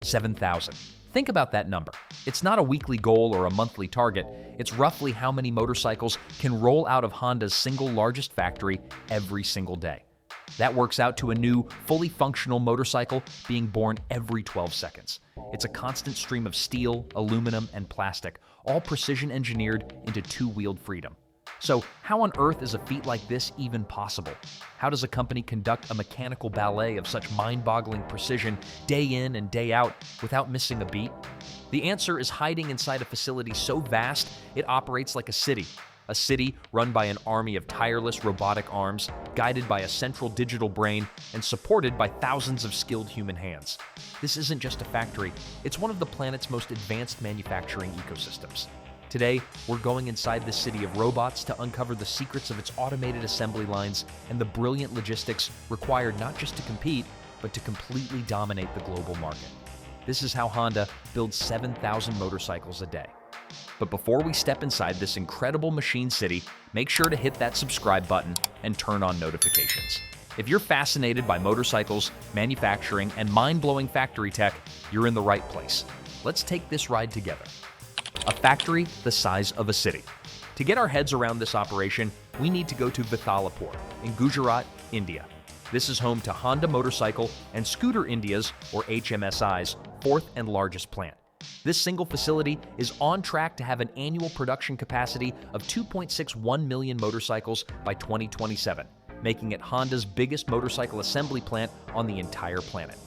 7,000. Think about that number. It's not a weekly goal or a monthly target. It's roughly how many motorcycles can roll out of Honda's single largest factory every single day. That works out to a new, fully functional motorcycle being born every 12 seconds. It's a constant stream of steel, aluminum, and plastic, all precision engineered into two-wheeled freedom. So, how on earth is a feat like this even possible? How does a company conduct a mechanical ballet of such mind-boggling precision day in and day out without missing a beat? The answer is hiding inside a facility so vast it operates like a city run by an army of tireless robotic arms, guided by a central digital brain, and supported by thousands of skilled human hands. This isn't just a factory, it's one of the planet's most advanced manufacturing ecosystems. Today, we're going inside this city of robots to uncover the secrets of its automated assembly lines and the brilliant logistics required not just to compete, but to completely dominate the global market. This is how Honda builds 7,000 motorcycles a day. But before we step inside this incredible machine city, make sure to hit that subscribe button and turn on notifications. If you're fascinated by motorcycles, manufacturing, and mind-blowing factory tech, you're in the right place. Let's take this ride together. A factory the size of a city. To get our heads around this operation, we need to go to Vithalapur in Gujarat, India. This is home to Honda Motorcycle and Scooter India's, or HMSI's, fourth and largest plant. This single facility is on track to have an annual production capacity of 2.61 million motorcycles by 2027, making it Honda's biggest motorcycle assembly plant on the entire planet.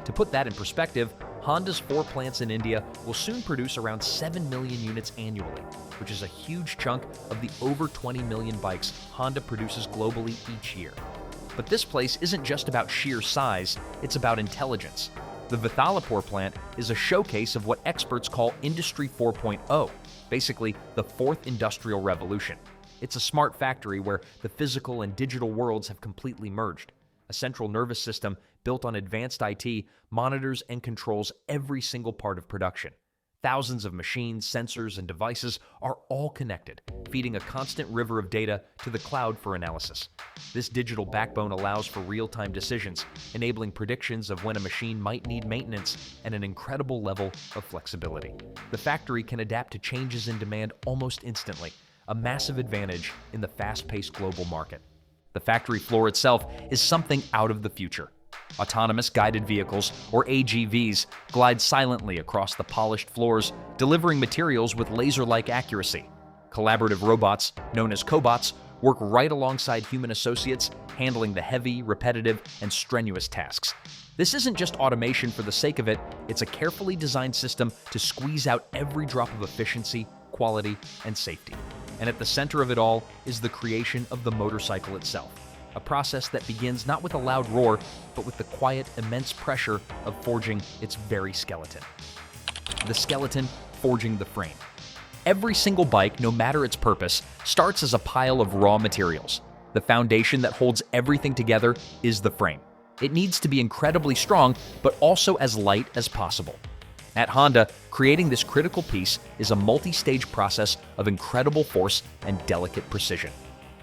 To put that in perspective, Honda's 4 plants in India will soon produce around 7 million units annually, which is a huge chunk of the over 20 million bikes Honda produces globally each year. But this place isn't just about sheer size, it's about intelligence. The Vithalapur plant is a showcase of what experts call Industry 4.0, basically the fourth industrial revolution. It's a smart factory where the physical and digital worlds have completely merged. A central nervous system built on advanced IT monitors and controls every single part of production. Thousands of machines, sensors, and devices are all connected, feeding a constant river of data to the cloud for analysis. This digital backbone allows for real-time decisions, enabling predictions of when a machine might need maintenance and an incredible level of flexibility. The factory can adapt to changes in demand almost instantly, a massive advantage in the fast-paced global market. The factory floor itself is something out of the future. Autonomous guided vehicles, or AGVs, glide silently across the polished floors, delivering materials with laser-like accuracy. Collaborative robots, known as cobots, work right alongside human associates, handling the heavy, repetitive, and strenuous tasks. This isn't just automation for the sake of it, it's a carefully designed system to squeeze out every drop of efficiency, quality, and safety. And at the center of it all is the creation of the motorcycle itself, a process that begins not with a loud roar, but with the quiet, immense pressure of forging its very skeleton. The skeleton forging the frame. Every single bike, no matter its purpose, starts as a pile of raw materials. The foundation that holds everything together is the frame. It needs to be incredibly strong, but also as light as possible. At Honda, creating this critical piece is a multi-stage process of incredible force and delicate precision.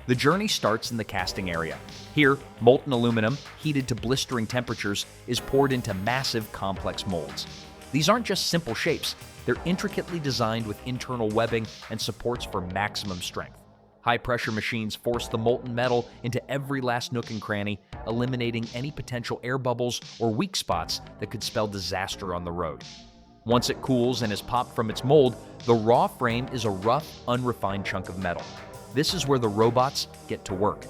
The journey starts in the casting area. Here, molten aluminum, heated to blistering temperatures, is poured into massive, complex molds. These aren't just simple shapes, they're intricately designed with internal webbing and supports for maximum strength. High-pressure machines force the molten metal into every last nook and cranny, eliminating any potential air bubbles or weak spots that could spell disaster on the road. Once it cools and is popped from its mold, the raw frame is a rough, unrefined chunk of metal. This is where the robots get to work.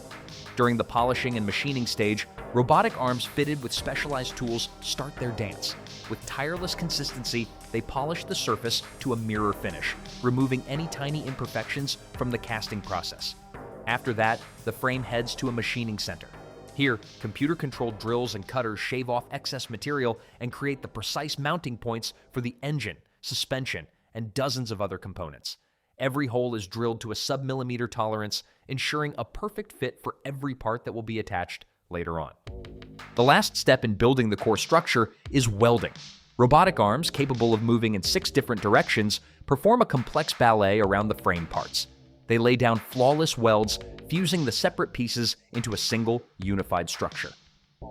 During the polishing and machining stage, robotic arms fitted with specialized tools start their dance. With tireless consistency, they polish the surface to a mirror finish, removing any tiny imperfections from the casting process. After that, the frame heads to a machining center. Here, computer-controlled drills and cutters shave off excess material and create the precise mounting points for the engine, suspension, and dozens of other components. Every hole is drilled to a sub-millimeter tolerance, ensuring a perfect fit for every part that will be attached later on. The last step in building the core structure is welding. Robotic arms, capable of moving in 6 different directions, perform a complex ballet around the frame parts. They lay down flawless welds, fusing the separate pieces into a single, unified structure.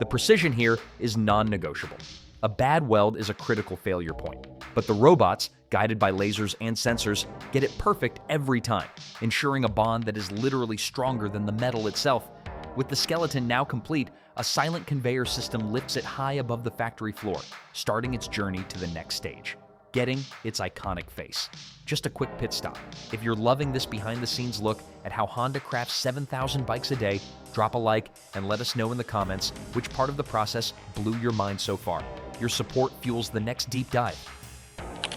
The precision here is non-negotiable. A bad weld is a critical failure point, but the robots, guided by lasers and sensors, get it perfect every time, ensuring a bond that is literally stronger than the metal itself. With the skeleton now complete, a silent conveyor system lifts it high above the factory floor, starting its journey to the next stage, getting its iconic face. Just a quick pit stop. If you're loving this behind-the-scenes look at how Honda crafts 7,000 bikes a day, drop a like and let us know in the comments which part of the process blew your mind so far. Your support fuels the next deep dive.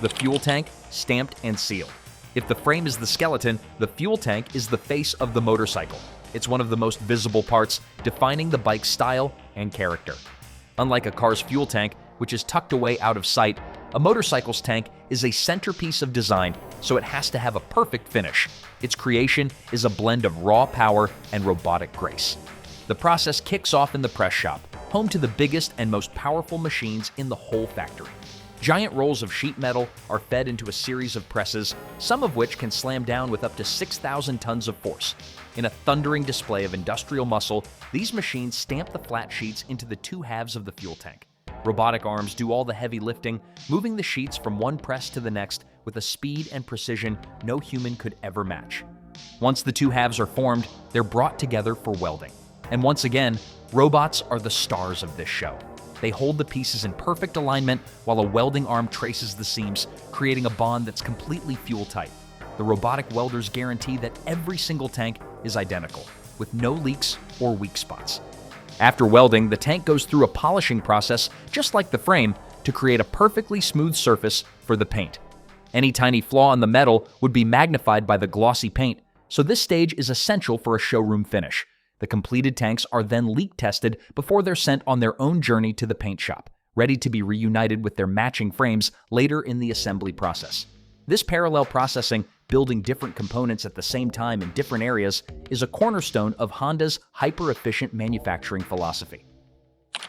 The fuel tank, stamped and sealed. If the frame is the skeleton, the fuel tank is the face of the motorcycle. It's one of the most visible parts, defining the bike's style and character. Unlike a car's fuel tank, which is tucked away out of sight, a motorcycle's tank is a centerpiece of design, so it has to have a perfect finish. Its creation is a blend of raw power and robotic grace. The process kicks off in the press shop, home to the biggest and most powerful machines in the whole factory. Giant rolls of sheet metal are fed into a series of presses, some of which can slam down with up to 6,000 tons of force. In a thundering display of industrial muscle, these machines stamp the flat sheets into the two halves of the fuel tank. Robotic arms do all the heavy lifting, moving the sheets from one press to the next with a speed and precision no human could ever match. Once the two halves are formed, they're brought together for welding. And once again, robots are the stars of this show. They hold the pieces in perfect alignment while a welding arm traces the seams, creating a bond that's completely fuel-tight. The robotic welders guarantee that every single tank is identical, with no leaks or weak spots. After welding, the tank goes through a polishing process, just like the frame, to create a perfectly smooth surface for the paint. Any tiny flaw in the metal would be magnified by the glossy paint, so this stage is essential for a showroom finish. The completed tanks are then leak tested before they're sent on their own journey to the paint shop, ready to be reunited with their matching frames later in the assembly process. This parallel processing, building different components at the same time in different areas, is a cornerstone of Honda's hyper-efficient manufacturing philosophy.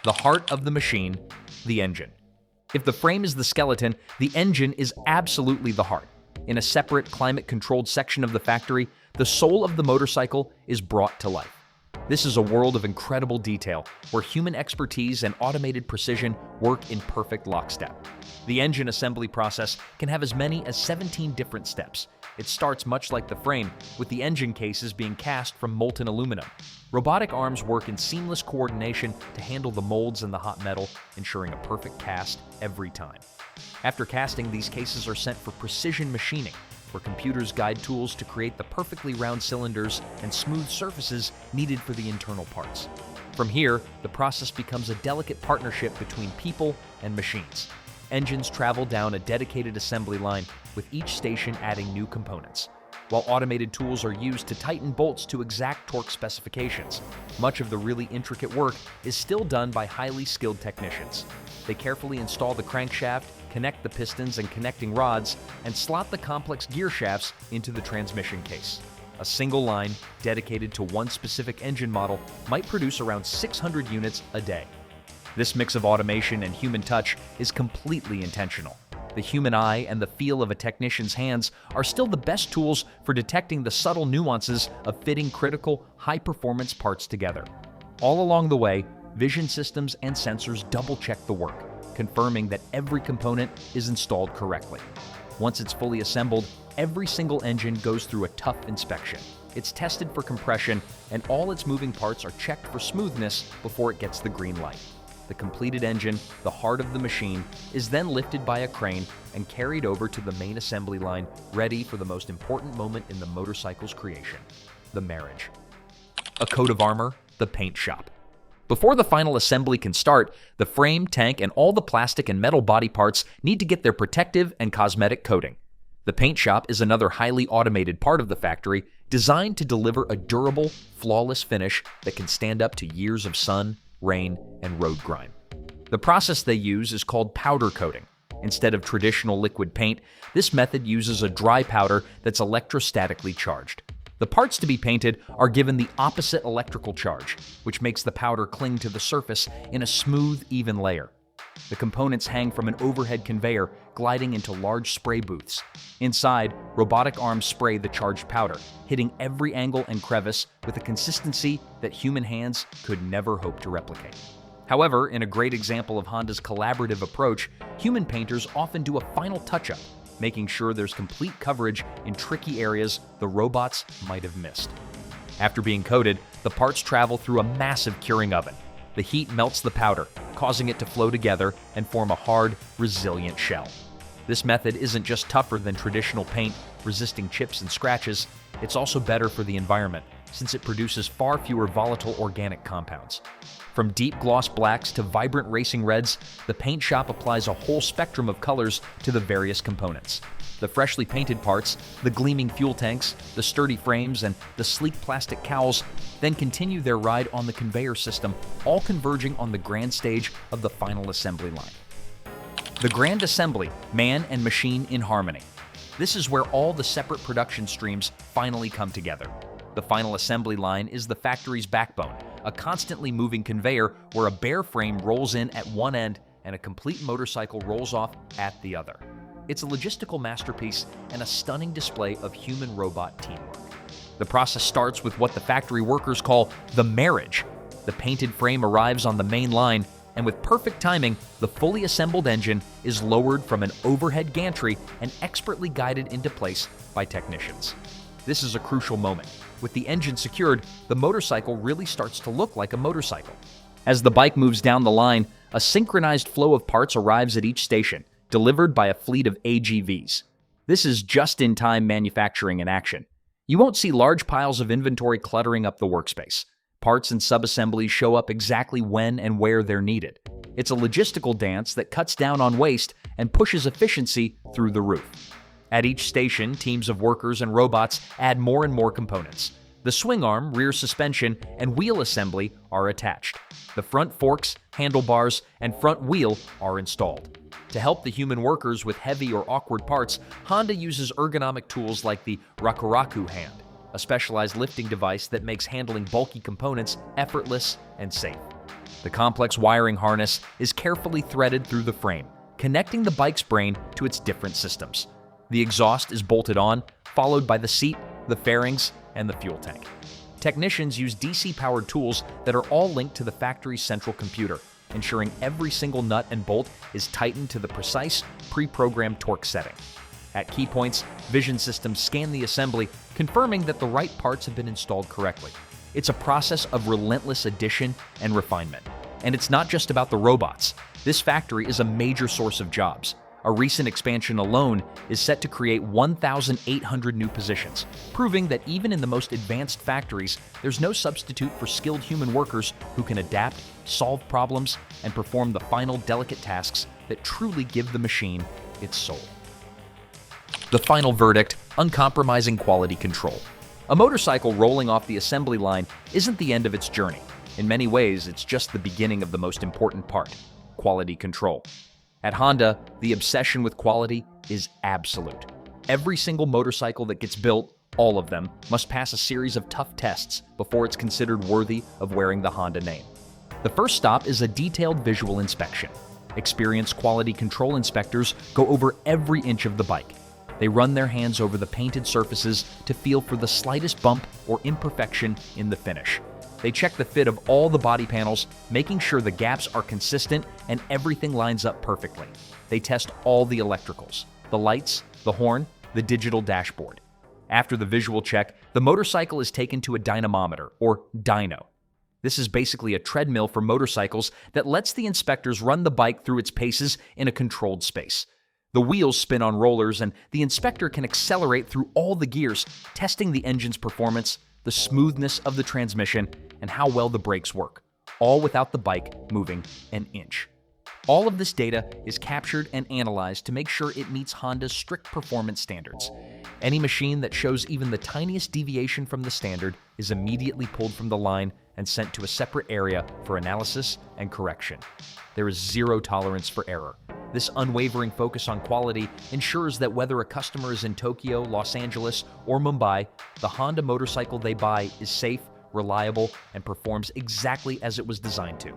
The heart of the machine, the engine. If the frame is the skeleton, the engine is absolutely the heart. In a separate, climate-controlled section of the factory, the soul of the motorcycle is brought to life. This is a world of incredible detail, where human expertise and automated precision work in perfect lockstep. The engine assembly process can have as many as 17 different steps. It starts much like the frame, with the engine cases being cast from molten aluminum. Robotic arms work in seamless coordination to handle the molds and the hot metal, ensuring a perfect cast every time. After casting, these cases are sent for precision machining, where computers guide tools to create the perfectly round cylinders and smooth surfaces needed for the internal parts. From here, the process becomes a delicate partnership between people and machines. Engines travel down a dedicated assembly line, with each station adding new components, while automated tools are used to tighten bolts to exact torque specifications. Much of the really intricate work is still done by highly skilled technicians. They carefully install the crankshaft, connect the pistons and connecting rods, and slot the complex gear shafts into the transmission case. A single line, dedicated to one specific engine model, might produce around 600 units a day. This mix of automation and human touch is completely intentional. The human eye and the feel of a technician's hands are still the best tools for detecting the subtle nuances of fitting critical, high-performance parts together. All along the way, vision systems and sensors double-check the work, confirming that every component is installed correctly. Once it's fully assembled, every single engine goes through a tough inspection. It's tested for compression, and all its moving parts are checked for smoothness before it gets the green light. The completed engine, the heart of the machine, is then lifted by a crane and carried over to the main assembly line, ready for the most important moment in the motorcycle's creation, the marriage. A coat of armor, the paint shop. Before the final assembly can start, the frame, tank, and all the plastic and metal body parts need to get their protective and cosmetic coating. The paint shop is another highly automated part of the factory, designed to deliver a durable, flawless finish that can stand up to years of sun, rain, and road grime. The process they use is called powder coating. Instead of traditional liquid paint, this method uses a dry powder that's electrostatically charged. The parts to be painted are given the opposite electrical charge, which makes the powder cling to the surface in a smooth, even layer. The components hang from an overhead conveyor, gliding into large spray booths. Inside, robotic arms spray the charged powder, hitting every angle and crevice with a consistency that human hands could never hope to replicate. However, in a great example of Honda's collaborative approach, human painters often do a final touch-up, making sure there's complete coverage in tricky areas the robots might have missed. After being coated, the parts travel through a massive curing oven. The heat melts the powder, causing it to flow together and form a hard, resilient shell. This method isn't just tougher than traditional paint, resisting chips and scratches, it's also better for the environment, since it produces far fewer volatile organic compounds. From deep gloss blacks to vibrant racing reds, the paint shop applies a whole spectrum of colors to the various components. The freshly painted parts, the gleaming fuel tanks, the sturdy frames, and the sleek plastic cowls then continue their ride on the conveyor system, all converging on the grand stage of the final assembly line. The grand assembly, man and machine in harmony. This is where all the separate production streams finally come together. The final assembly line is the factory's backbone, a constantly moving conveyor where a bare frame rolls in at one end and a complete motorcycle rolls off at the other. It's a logistical masterpiece and a stunning display of human-robot teamwork. The process starts with what the factory workers call the marriage. The painted frame arrives on the main line, and with perfect timing, the fully assembled engine is lowered from an overhead gantry and expertly guided into place by technicians. This is a crucial moment. With the engine secured, the motorcycle really starts to look like a motorcycle. As the bike moves down the line, a synchronized flow of parts arrives at each station, delivered by a fleet of AGVs. This is just-in-time manufacturing in action. You won't see large piles of inventory cluttering up the workspace. Parts and subassemblies show up exactly when and where they're needed. It's a logistical dance that cuts down on waste and pushes efficiency through the roof. At each station, teams of workers and robots add more and more components. The swing arm, rear suspension, and wheel assembly are attached. The front forks, handlebars, and front wheel are installed. To help the human workers with heavy or awkward parts, Honda uses ergonomic tools like the Rakuraku hand, a specialized lifting device that makes handling bulky components effortless and safe. The complex wiring harness is carefully threaded through the frame, connecting the bike's brain to its different systems. The exhaust is bolted on, followed by the seat, the fairings, and the fuel tank. Technicians use DC-powered tools that are all linked to the factory's central computer, ensuring every single nut and bolt is tightened to the precise, pre-programmed torque setting. At key points, vision systems scan the assembly, confirming that the right parts have been installed correctly. It's a process of relentless addition and refinement. And it's not just about the robots. This factory is a major source of jobs. A recent expansion alone is set to create 1,800 new positions, proving that even in the most advanced factories, there's no substitute for skilled human workers who can adapt, solve problems, and perform the final delicate tasks that truly give the machine its soul. The final verdict: uncompromising quality control. A motorcycle rolling off the assembly line isn't the end of its journey. In many ways, it's just the beginning of the most important part: quality control. At Honda, the obsession with quality is absolute. Every single motorcycle that gets built, all of them, must pass a series of tough tests before it's considered worthy of wearing the Honda name. The first stop is a detailed visual inspection. Experienced quality control inspectors go over every inch of the bike. They run their hands over the painted surfaces to feel for the slightest bump or imperfection in the finish. They check the fit of all the body panels, making sure the gaps are consistent and everything lines up perfectly. They test all the electricals: the lights, the horn, the digital dashboard. After the visual check, the motorcycle is taken to a dynamometer, or dyno. This is basically a treadmill for motorcycles that lets the inspectors run the bike through its paces in a controlled space. The wheels spin on rollers, and the inspector can accelerate through all the gears, testing the engine's performance, the smoothness of the transmission, and how well the brakes work, all without the bike moving an inch. All of this data is captured and analyzed to make sure it meets Honda's strict performance standards. Any machine that shows even the tiniest deviation from the standard is immediately pulled from the line and sent to a separate area for analysis and correction. There is zero tolerance for error. This unwavering focus on quality ensures that whether a customer is in Tokyo, Los Angeles, or Mumbai, the Honda motorcycle they buy is safe, reliable, and performs exactly as it was designed to.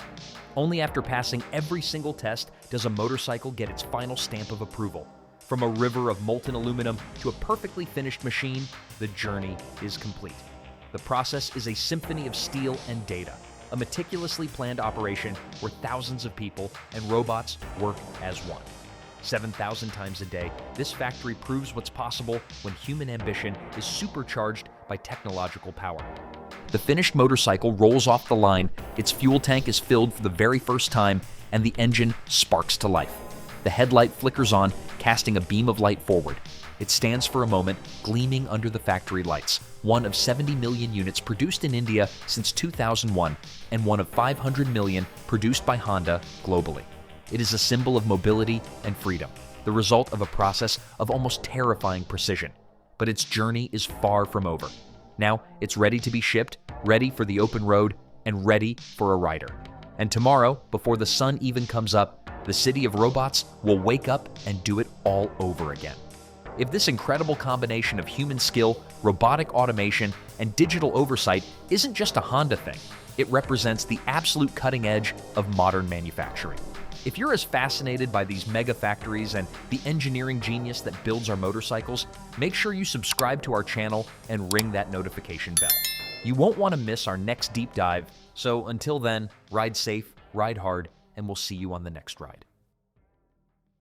Only after passing every single test does a motorcycle get its final stamp of approval. From a river of molten aluminum to a perfectly finished machine, the journey is complete. The process is a symphony of steel and data. a meticulously planned operation where thousands of people and robots work as one. 7,000 times a day, this factory proves what's possible when human ambition is supercharged by technological power. The finished motorcycle rolls off the line, its fuel tank is filled for the very first time, and the engine sparks to life. The headlight flickers on, casting a beam of light forward. It stands for a moment, gleaming under the factory lights, one of 70 million units produced in India since 2001, and one of 500 million produced by Honda globally. It is a symbol of mobility and freedom, the result of a process of almost terrifying precision. But its journey is far from over. Now it's ready to be shipped, ready for the open road, and ready for a rider. And tomorrow, before the sun even comes up, the city of robots will wake up and do it all over again. If this incredible combination of human skill, robotic automation, and digital oversight isn't just a Honda thing, it represents the absolute cutting edge of modern manufacturing. If you're as fascinated by these mega factories and the engineering genius that builds our motorcycles, make sure you subscribe to our channel and ring that notification bell. You won't want to miss our next deep dive, so until then, ride safe, ride hard, and we'll see you on the next ride.